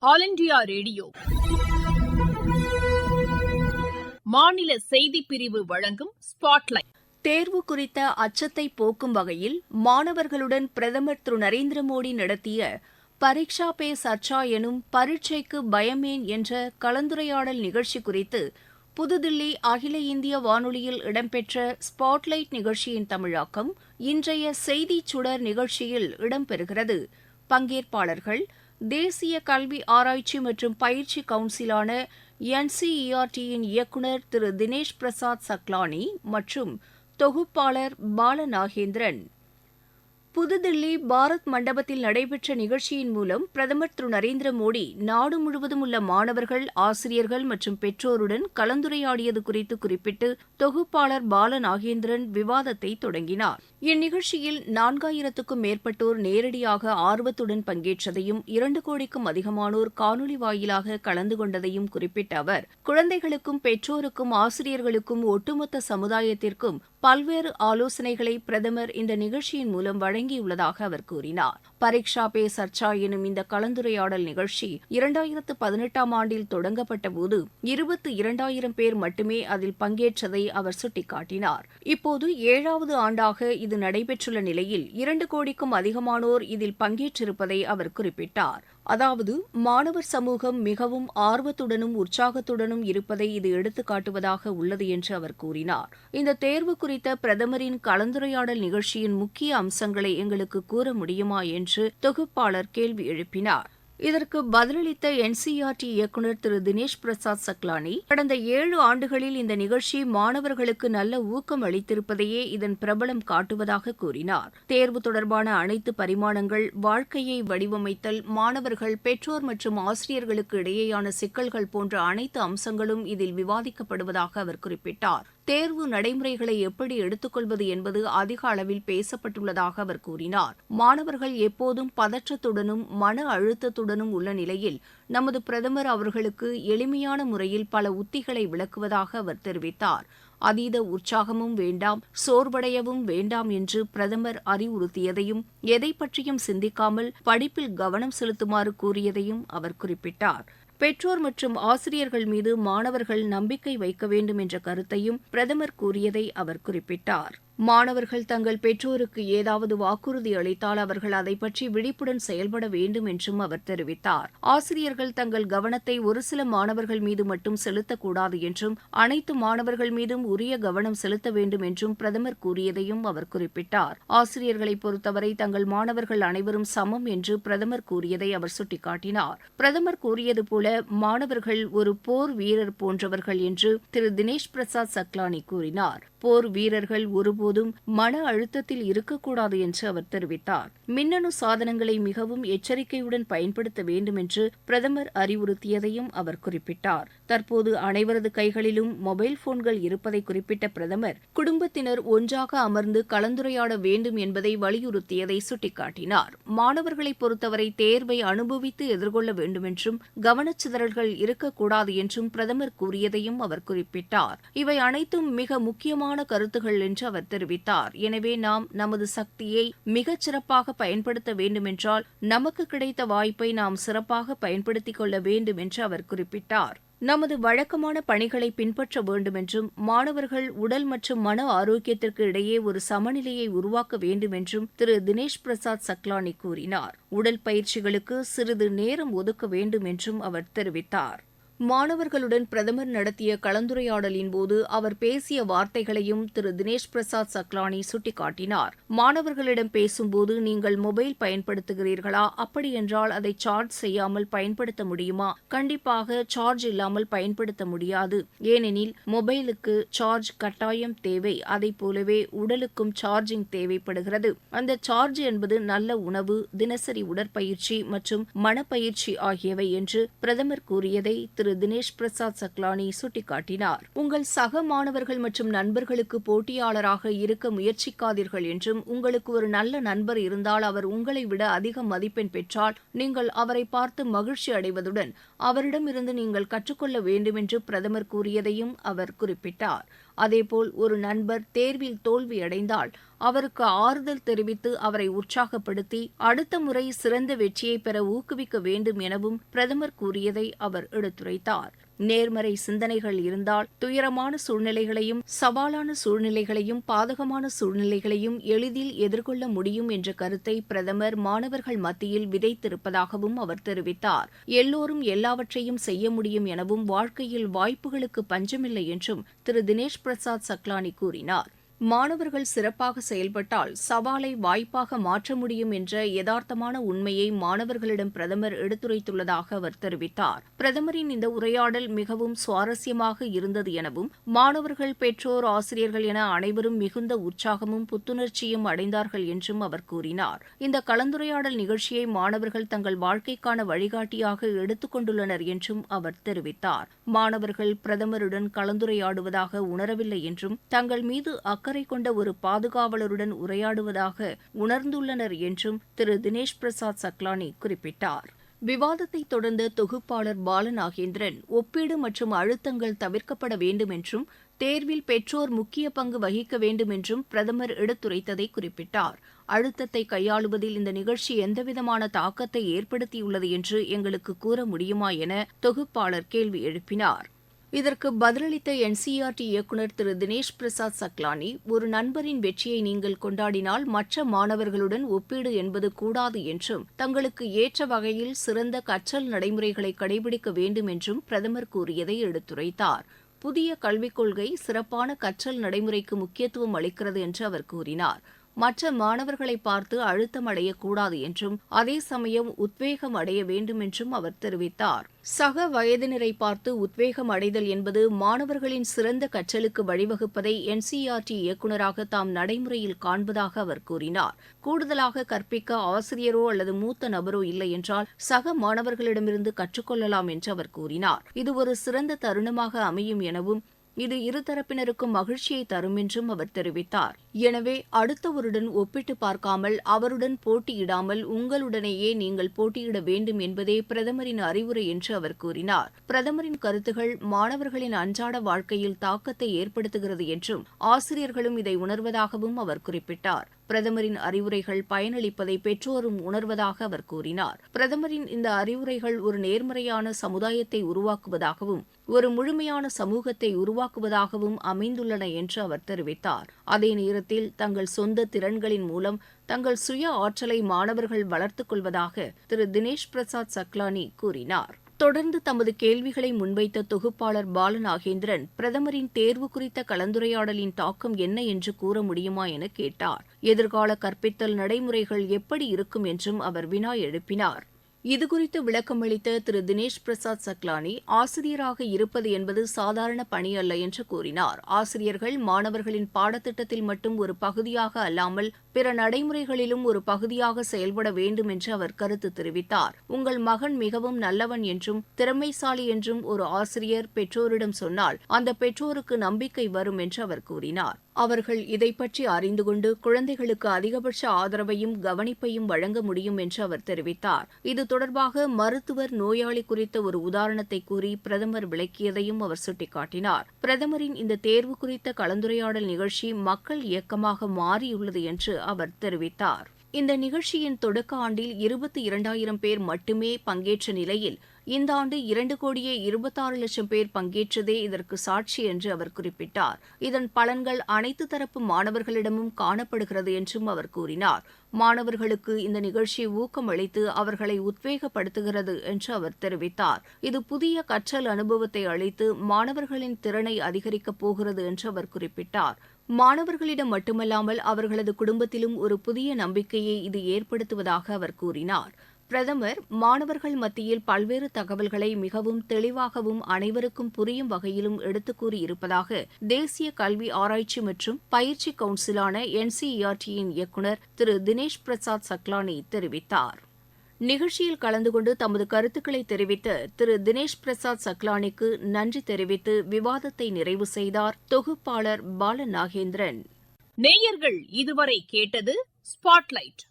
All India radio மாநில செய்திப் பிரிவு வழங்கும் ஸ்பாட்லைட். தேர்வு குறித்த அச்சத்தை போக்கும் வகையில் மாணவர்களுடன் பிரதமர் திரு நரேந்திர மோடி நடத்திய பரீக்ஷா பே சர்ச்சா எனும் பரீட்சைக்கு பயமேன் என்ற கலந்துரையாடல் நிகழ்ச்சி குறித்து புதுதில்லி அகில இந்திய வானொலியில் இடம்பெற்ற ஸ்பாட்லைட் நிகழ்ச்சியின் தமிழாக்கம் இன்றைய செய்திச் சுடர் நிகழ்ச்சியில் இடம்பெறுகிறது. பங்கேற்பாளர்கள் தேசிய கல்வி ஆராய்ச்சி மற்றும் பயிற்சி கவுன்சிலான NCERT-யின் இயக்குநர் திரு தினேஷ் பிரசாத் சக்லானி மற்றும் தொகுப்பாளர் பாலநாகேந்திரன். புதுதில்லி பாரத் மண்டபத்தில் நடைபெற்ற நிகழ்ச்சியின் மூலம் பிரதமர் திரு நரேந்திர மோடி நாடு முழுவதும் உள்ள மாணவர்கள், ஆசிரியர்கள் மற்றும் பெற்றோருடன் கலந்துரையாடியது குறித்து குறிப்பிட்டு தொகுப்பாளர் பாலநாகேந்திரன் விவாதத்தை தொடங்கினார். இந்நிகழ்ச்சியில் 4000க்கும் மேற்பட்டோர் நேரடியாக ஆர்வத்துடன் பங்கேற்றதையும் 2 கோடிக்கும் அதிகமானோர் காணொலி வாயிலாக கலந்து கொண்டதையும் குறிப்பிட்ட அவர், குழந்தைகளுக்கும் பெற்றோருக்கும் ஆசிரியர்களுக்கும் ஒட்டுமொத்த சமுதாயத்திற்கும் பல்வேறு ஆலோசனைகளை பிரதமர் இந்த நிகழ்ச்சியின் மூலம் வழங்கியுள்ளதாக அவர் கூறினார். பரீக்ஷா பே சர்ச்சா எனும் இந்த கலந்துரையாடல் நிகழ்ச்சி 2018ஆம் ஆண்டில் தொடங்கப்பட்டபோது 22,000 பேர் மட்டுமே அதில் பங்கேற்றதை அவர் சுட்டிக்காட்டினார். இப்போது 7வது ஆண்டாக இது நடைபெற்றுள்ள நிலையில் 2 கோடிக்கும் அதிகமானோர் இதில் பங்கேற்றிருப்பதை அவர் குறிப்பிட்டார். அதாவது மாணவர் சமூகம் மிகவும் ஆர்வத்துடனும் உற்சாகத்துடனும் இருப்பதை இது எடுத்துக்காட்டுவதாக உள்ளது என்று அவர் கூறினார். இந்த தேர்வு குறித்த பிரதமரின் கலந்துரையாடல் நிகழ்ச்சியின் முக்கிய அம்சங்களை எங்களுக்கு கூற முடியுமா என்று தொகுப்பாளர் கேள்வி எழுப்பினார். இதற்கு பதிலளித்த NCERT இயக்குநர் திரு தினேஷ் பிரசாத் சக்லானி, கடந்த 7 ஆண்டுகளில் இந்த நிகழ்ச்சி மாணவர்களுக்கு நல்ல ஊக்கம் அளித்திருப்பதையே இதன் பிரபலம் காட்டுவதாக கூறினார். தேர்வு தொடர்பான அனைத்து பரிமாணங்கள், வாழ்க்கையை வடிவமைத்தல், மாணவர்கள், பெற்றோர் மற்றும் ஆசிரியர்களுக்கு இடையேயான சிக்கல்கள் போன்ற அனைத்து அம்சங்களும் இதில் விவாதிக்கப்படுவதாக அவர் குறிப்பிட்டார். தேர்வு நடைமுறைகளை எப்படி எடுத்துக்கொள்வது என்பது அதிக அளவில் பேசப்பட்டுள்ளதாக அவர் கூறினார். மாணவர்கள் எப்போதும் பதற்றத்துடனும் மன அழுத்தத்துடனும் உள்ள நிலையில் நமது பிரதமர் அவர்களுக்கு எளிமையான முறையில் பல உத்திகளை விளக்குவதாக அவர் தெரிவித்தார். அதீத உற்சாகமும் வேண்டாம், சோர்வடையவும் வேண்டாம் என்று பிரதமர் அறிவுறுத்தியதையும், எதை பற்றியும் சிந்திக்காமல் படிப்பில் கவனம் செலுத்துமாறு கூறியதையும் அவர் குறிப்பிட்டார். பெற்றோர் மற்றும் ஆசிரியர்கள் மீது மாணவர்கள் நம்பிக்கை வைக்க வேண்டும் என்ற கருத்தையும் பிரதமர் கூறியதை அவர் குறிப்பிட்டார். மாணவர்கள் தங்கள் பெற்றோருக்கு ஏதாவது வாக்குறுதி அளித்தால் அவர்கள் அதை பற்றி விழிப்புடன் செயல்பட வேண்டும் என்றும் அவர் தெரிவித்தார். ஆசிரியர்கள் தங்கள் கவனத்தை ஒரு சில மாணவர்கள் மீது மட்டும் செலுத்தக்கூடாது என்றும், அனைத்து மாணவர்கள் மீதும் உரிய கவனம் செலுத்த வேண்டும் என்றும் பிரதமர் கூறியதையும் அவர் குறிப்பிட்டார். ஆசிரியர்களை பொறுத்தவரை தங்கள் மாணவர்கள் அனைவரும் சமம் என்று பிரதமர் கூறியதை அவர் சுட்டிக்காட்டினார். பிரதமர் கூறியது போல மாணவர்கள் ஒரு போர் வீரர் போன்றவர்கள் என்று திரு தினேஷ் பிரசாத் சக்லானி கூறினார். போர் வீரர்கள் ஒருபோதும் மன அழுத்தத்தில் இருக்கக்கூடாது என்று அவர் தெரிவித்தார். மின்னணு சாதனங்களை மிகவும் எச்சரிக்கையுடன் பயன்படுத்த வேண்டும் என்று பிரதமர் அறிவுறுத்தியதையும் அவர் குறிப்பிட்டார். தற்போது அனைவரது கைகளிலும் மொபைல் போன்கள் இருப்பதை குறிப்பிட்ட பிரதமர், குடும்பத்தினர் ஒன்றாக அமர்ந்து கலந்துரையாட வேண்டும் என்பதை வலியுறுத்தியதை சுட்டிக்காட்டினார். மாணவர்களை பொறுத்தவரை தேர்வை அனுபவித்து எதிர்கொள்ள வேண்டும் என்றும், கவனச்சிதறல்கள் இருக்கக்கூடாது என்றும் பிரதமர் கூறியதையும் அவர் குறிப்பிட்டார். இவை அனைத்தும் மிக முக்கியமான கருத்துகள் என்று அவர் தெரிவித்தார். எனவே நாம் நமது சக்தியை மிகச் சிறப்பாக பயன்படுத்த வேண்டுமென்றால் நமக்கு கிடைத்த வாய்ப்பை நாம் சிறப்பாக பயன்படுத்திக் கொள்ள வேண்டும் என்று அவர் குறிப்பிட்டார். நமது வழக்கமான பணிகளை பின்பற்ற வேண்டும் என்றும், மாணவர்கள் உடல் மற்றும் மன ஆரோக்கியத்திற்கு இடையே ஒரு சமநிலையை உருவாக்க வேண்டும் என்றும் திரு தினேஷ் பிரசாத் சக்லானி கூறினார். உடல் பயிற்சிகளுக்கு சிறிது நேரம் ஒதுக்க வேண்டும் என்றும் அவர் தெரிவித்தார். மாணவர்களுடன் பிரதமர் நடத்திய கலந்துரையாடலின் போது அவர் பேசிய வார்த்தைகளையும் திரு தினேஷ் பிரசாத் சக்லானி சுட்டிக்காட்டினார். மாணவர்களிடம் பேசும்போது, நீங்கள் மொபைல் பயன்படுத்துகிறீர்களா? அப்படியென்றால் அதை சார்ஜ் செய்யாமல் பயன்படுத்த முடியுமா? கண்டிப்பாக சார்ஜ் இல்லாமல் பயன்படுத்த முடியாது. ஏனெனில் மொபைலுக்கு சார்ஜ் கட்டாயம் தேவை. அதைப் போலவே உடலுக்கும் சார்ஜிங் தேவைப்படுகிறது. அந்த சார்ஜ் என்பது நல்ல உணவு, தினசரி உடற்பயிற்சி மற்றும் மனப்பயிற்சி ஆகியவை என்று பிரதமர் கூறியதை திரு தினேஷ் பிரசாத் சக்லானி சுட்டிக்காட்டினார். உங்கள் சக மாணவர்கள் மற்றும் நண்பர்களுக்கு போட்டியாளராக இருக்க முயற்சிக்காதீர்கள் என்றும், உங்களுக்கு ஒரு நல்ல நண்பர் இருந்தால் அவர் உங்களை விட அதிக மதிப்பெண் பெற்றால் நீங்கள் அவரை பார்த்து மகிழ்ச்சி அடைவதுடன் அவரிடமிருந்து நீங்கள் கற்றுக்கொள்ள வேண்டும் என்று பிரதமர் கூறியதையும் அவர் குறிப்பிட்டார். அதேபோல் ஒரு நண்பர் தேர்வில் தோல்வியடைந்தால் அவருக்கு ஆறுதல் தெரிவித்து அவரை உற்சாகப்படுத்தி அடுத்த முறை சிறந்த வெற்றியை பெற ஊக்குவிக்க வேண்டும் எனவும் பிரதமர் கூறியதை அவர் எடுத்துரைத்தார். நேர்மறை சிந்தனைகள் இருந்தால் துயரமான சூழ்நிலைகளையும் சவாலான சூழ்நிலைகளையும் பாதகமான சூழ்நிலைகளையும் எளிதில் எதிர்கொள்ள முடியும் என்ற கருத்தை பிரதமர் மாணவர்கள் மத்தியில் விதைத்திருப்பதாகவும் அவர் தெரிவித்தார். எல்லோரும் எல்லாவற்றையும் செய்ய முடியும் எனவும் வாழ்க்கையில் வாய்ப்புகளுக்கு பஞ்சமில்லை என்றும் திரு தினேஷ் பிரசாத் சக்லானி கூறினார். மாணவர்கள் சிறப்பாக செயல்பட்டால் சவாலை வாய்ப்பாக மாற்ற முடியும் என்ற யதார்த்தமான உண்மையை மாணவர்களிடம் பிரதமர் எடுத்துரைத்துள்ளதாக அவர் தெரிவித்தார். பிரதமரின் இந்த உரையாடல் மிகவும் சுவாரஸ்யமாக இருந்தது எனவும் மாணவர்கள், பெற்றோர், ஆசிரியர்கள் என அனைவரும் மிகுந்த உற்சாகமும் புத்துணர்ச்சியும் அடைந்தார்கள் என்றும் அவர் கூறினார். இந்த கலந்துரையாடல் நிகழ்ச்சியை மாணவர்கள் தங்கள் வாழ்க்கைக்கான வழிகாட்டியாக எடுத்துக் கொண்டுள்ளனர் என்றும் அவர் தெரிவித்தார். மாணவர்கள் பிரதமருடன் கலந்துரையாடுவதாக உணரவில்லை என்றும் தங்கள் மீது அக்கறை கொண்ட ஒரு பாதுகாவலருடன் உரையாடுவதாக உணர்ந்துள்ளனர் என்றும் திரு தினேஷ் பிரசாத் சக்லானி குறிப்பிட்டார். விவாதத்தை தொடர்ந்த தொகுப்பாளர் பாலநாகேந்திரன் ஒப்பீடு மற்றும் அழுத்தங்கள் தவிர்க்கப்பட வேண்டும் என்றும் தேர்வில் பெற்றோர் முக்கிய பங்கு வகிக்க வேண்டும் என்றும் பிரதமர் எடுத்துரைத்ததை குறிப்பிட்டார். அழுத்தத்தை கையாளுவதில் இந்த நிகழ்ச்சி எந்தவிதமான தாக்கத்தை ஏற்படுத்தியுள்ளது என்று எங்களுக்கு கூற முடியுமா என தொகுப்பாளர் கேள்வி எழுப்பினார். இதற்கு பதிலளித்த என்சிஇஆர்டி இயக்குநர் திரு தினேஷ் பிரசாத் சக்லானி, ஒரு நண்பரின் வெற்றியை நீங்கள் கொண்டாடினால் மற்ற மாணவர்களுடன் ஒப்பீடு என்பது கூடாது என்றும் தங்களுக்கு ஏற்ற வகையில் சிறந்த கற்றல் நடைமுறைகளை கடைபிடிக்க வேண்டும் என்றும் பிரதமர் கூறியதை எடுத்துரைத்தார். புதிய கல்விக் கொள்கை சிறப்பான கற்றல் நடைமுறைக்கு முக்கியத்துவம் அளிக்கிறது என்று அவர் கூறினார். மற்ற மாணவர்களை பார்த்து அழுத்தம் அடையக்கூடாது என்றும் அதே சமயம் உத்வேகம் அடைய வேண்டும் என்றும் அவர் தெரிவித்தார். சக வயதினரை பார்த்து உத்வேகம் அடைதல் என்பது மாணவர்களின் சிறந்த கற்றலுக்கு வழிவகுப்பதை என்சிஇஆர்டி இயக்குநராக தாம் நடைமுறையில் காண்பதாக அவர் கூறினார். கூடுதலாக கற்பிக்க ஆசிரியரோ அல்லது மூத்த நபரோ இல்லை என்றால் சக மாணவர்களிடமிருந்து கற்றுக்கொள்ளலாம் என்று அவர் கூறினார். இது ஒரு சிறந்த தருணமாக அமையும் எனவும் இது இருதரப்பினருக்கும் மகிழ்ச்சியை தரும் என்றும் அவர் தெரிவித்தார். எனவே அடுத்தவருடன் ஒப்பிட்டு பார்க்காமல் அவருடன் போட்டியிடாமல் உங்களுடனேயே நீங்கள் போட்டியிட வேண்டும் என்பதே பிரதமரின் அறிவுரை என்று அவர் கூறினார். பிரதமரின் கருத்துகள் மாணவர்களின் அன்றாட வாழ்க்கையில் தாக்கத்தை ஏற்படுத்துகிறது என்றும் ஆசிரியர்களும் இதை உணர்வதாகவும் அவர் குறிப்பிட்டார். பிரதமரின் அறிவுரைகள் பயனளிப்பதை பெற்றோரும் உணர்வதாக அவர் கூறினார். பிரதமரின் இந்த அறிவுரைகள் ஒரு நேர்மறையான சமுதாயத்தை உருவாக்குவதாகவும் ஒரு முழுமையான சமூகத்தை உருவாக்குவதாகவும் அமைந்துள்ளன என்று அவர் தெரிவித்தார். அதே நேரத்தில் தங்கள் சொந்த திறன்களின் மூலம் தங்கள் சுய ஆற்றலை மாணவர்கள் வளர்த்துக் கொள்வதாக திரு தினேஷ் பிரசாத் சக்லானி கூறினார். தொடர்ந்து தமது கேள்விகளை முன்வைத்த தொகுப்பாளர் பாலநாகேந்திரன் பிரதமரின் தேர்வு குறித்த கலந்துரையாடலின் தாக்கம் என்ன என்று கூற முடியுமா என கேட்டார். எதிர்கால கற்பித்தல் நடைமுறைகள் எப்படி இருக்கும் என்றும் அவர் வினா எழுப்பினார். இதுகுறித்து விளக்கமளித்த திரு தினேஷ் பிரசாத் சக்லானி, ஆசிரியராக இருப்பது என்பது சாதாரண பணி அல்ல என்று கூறினார். ஆசிரியர்கள் மாணவர்களின் பாடத்திட்டத்தில் மட்டும் ஒரு பகுதியாக அல்லாமல் பிற நடைமுறைகளிலும் ஒரு பகுதியாக செயல்பட வேண்டும் என்று அவர் கருத்து தெரிவித்தார். உங்கள் மகன் மிகவும் நல்லவன் என்றும் திறமைசாலி என்றும் ஒரு ஆசிரியர் பெற்றோரிடம் சொன்னால் அந்த பெற்றோருக்கு நம்பிக்கை வரும் என்று அவர் கூறினார். அவர்கள் இதை பற்றி அறிந்து கொண்டு குழந்தைகளுக்கு அதிகபட்ச ஆதரவையும் கவனிப்பையும் வழங்க முடியும் என்று அவர் தெரிவித்தார். இது தொடர்பாக மருத்துவர் நோயாளி குறித்த ஒரு உதாரணத்தை கூறி பிரதமர் விளக்கியதையும் அவர் சுட்டிக்காட்டினார். பிரதமரின் இந்த தேர்வு குறித்த கலந்துரையாடல் நிகழ்ச்சி மக்கள் இயக்கமாக மாறியுள்ளது என்று அவர் தெரிவித்தார். இந்த நிகழ்ச்சியின் தொடக்க ஆண்டில் 22,000 பேர் மட்டுமே பங்கேற்ற நிலையில் இந்த ஆண்டு 2,26,00,000 பேர் பங்கேற்றதே இதற்கு சாட்சி என்று அவர் குறிப்பிட்டார். இதன் பலன்கள் அனைத்து தரப்பு மாணவர்களிடமும் காணப்படுகிறது என்றும் அவர் கூறினார். மாணவர்களுக்கு இந்த நிகழ்ச்சி ஊக்கமளித்து அவர்களை உத்வேகப்படுத்துகிறது என்று அவர் தெரிவித்தார். இது புதிய கற்றல் அனுபவத்தை அளித்து மாணவர்களின் திறனை அதிகரிக்கப் போகிறது என்று அவர் குறிப்பிட்டார். மாணவர்களிடம் மட்டுமல்லாமல் அவர்களது குடும்பத்திலும் ஒரு புதிய நம்பிக்கையை இது ஏற்படுத்துவதாக அவர் கூறினார். பிரதமர் மாணவர்கள் மத்தியில் பல்வேறு தகவல்களை மிகவும் தெளிவாகவும் அனைவருக்கும் புரியும் வகையிலும் எடுத்துக் கூறியிருப்பதாக தேசிய கல்வி ஆராய்ச்சி மற்றும் பயிற்சி கவுன்சிலான என்சிஇஆர்டியின் இயக்குநர் திரு தினேஷ் பிரசாத் சக்லானி தெரிவித்தார். நிகழ்ச்சியில் கலந்து கொண்டு தமது கருத்துக்களை தெரிவித்த திரு தினேஷ் பிரசாத் சக்லானிக்கு நன்றி தெரிவித்து விவாதத்தை நிறைவு செய்தார் தொகுப்பாளர் பாலநாகேந்திரன். நேயர்கள் இதுவரை கேட்டது ஸ்பாட்லைட்.